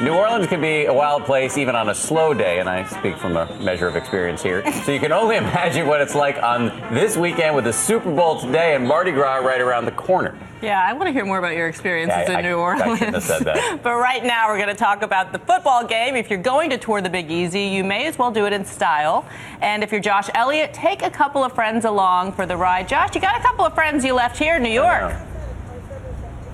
New Orleans can be a wild place even on a slow day, and I speak from a measure of experience here. So you can only imagine what it's like on this weekend with the Super Bowl today and Mardi Gras right around the corner. Yeah, I want to hear more about your experiences in New Orleans. I shouldn't have said that. But right now, we're going to talk about the football game. If you're going to tour the Big Easy, you may as well do it in style. And if you're Josh Elliott, take a couple of friends along for the ride. Josh, you got a couple of friends you left here in New York.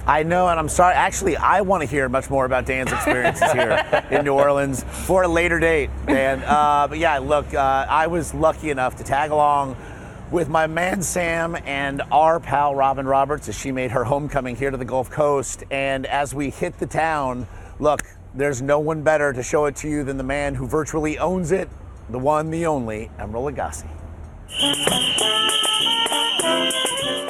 I know, and I'm sorry. Actually, I want to hear much more about Dan's experiences here in New Orleans for a later date, Dan. But yeah, look, I was lucky enough to tag along with my man Sam and our pal Robin Roberts as she made her homecoming here to the Gulf Coast. And as we hit the town, look, there's no one better to show it to you than the man who virtually owns it, the one, the only, Emeril Lagasse.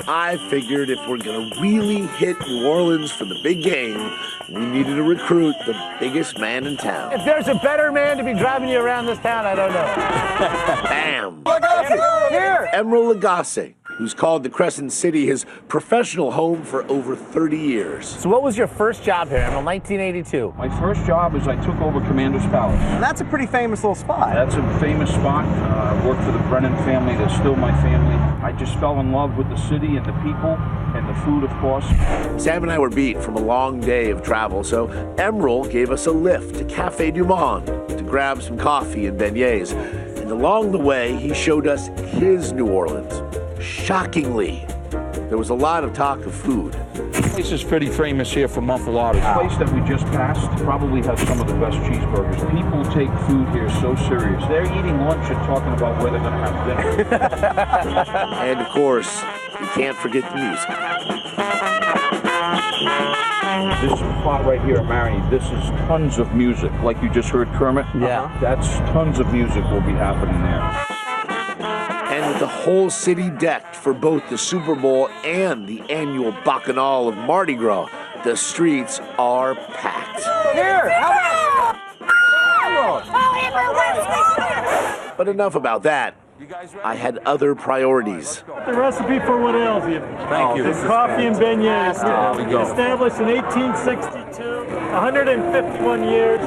I figured if we're going to really hit New Orleans for the big game, we needed to recruit the biggest man in town. If there's a better man to be driving you around this town, I don't know. Bam! Lagasse, here! Emeril Lagasse, who's called the Crescent City his professional home for over 30 years. So what was your first job here, Emeril? 1982. My first job is I took over Commander's Palace. And that's a pretty famous little spot. That's a famous spot. I worked for the Brennan family. They're still my family. I just fell in love with the city and the people and the food, of course. Sam and I were beat from a long day of travel, so Emeril gave us a lift to Café Du Monde to grab some coffee and beignets. And along the way, he showed us his New Orleans. Shockingly, there was a lot of talk of food. This place is pretty famous here for muffulettas. The place that we just passed probably has some of the best cheeseburgers. People take food here so serious. They're eating lunch and talking about where they're going to have dinner. And of course, you can't forget the music. This spot right here at Marion, this is tons of music. Like you just heard Kermit? Yeah. That's tons of music will be happening there. And with the whole city decked for both the Super Bowl and the annual Bacchanal of Mardi Gras, the streets are packed. Here, how about But enough about that. I had other priorities. The recipe for what else? Thank you. It's coffee and beignets. There we go. Established in 1862, 151 years,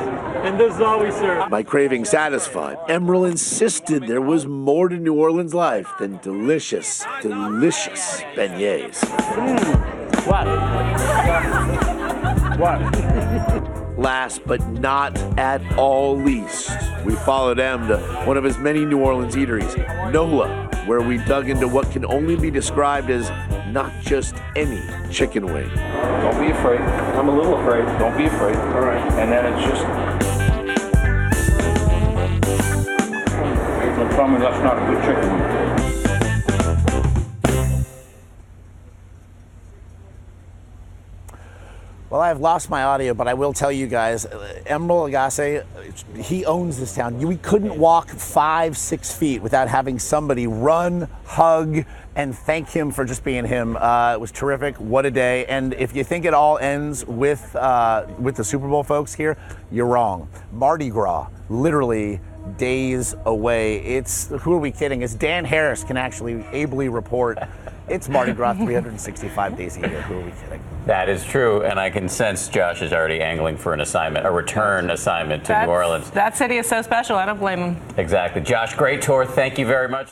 and this is all we serve. My craving satisfied, Emeril insisted there was more to New Orleans life than delicious, delicious beignets. What? Last but not at all least, we followed M to one of his many New Orleans eateries, Nola, where we dug into what can only be described as not just any chicken wing. Don't be afraid. I'm a little afraid. Don't be afraid. All right. And then it's just... Don't tell me that's not a good chicken wing. Well, I've lost my audio, but I will tell you guys, Emeril Lagasse, he owns this town. We couldn't walk 5-6 feet without having somebody run, hug, and thank him for just being him. It was terrific. What a day. And if you think it all ends with the Super Bowl folks here, you're wrong. Mardi Gras, literally days away. Who are we kidding? As Dan Harris can actually ably report, it's Mardi Gras 365 days a year. Who are we kidding? That is true, and I can sense Josh is already angling for an assignment, a return assignment to New Orleans. That city is so special. I don't blame him. Exactly. Josh, great tour. Thank you very much.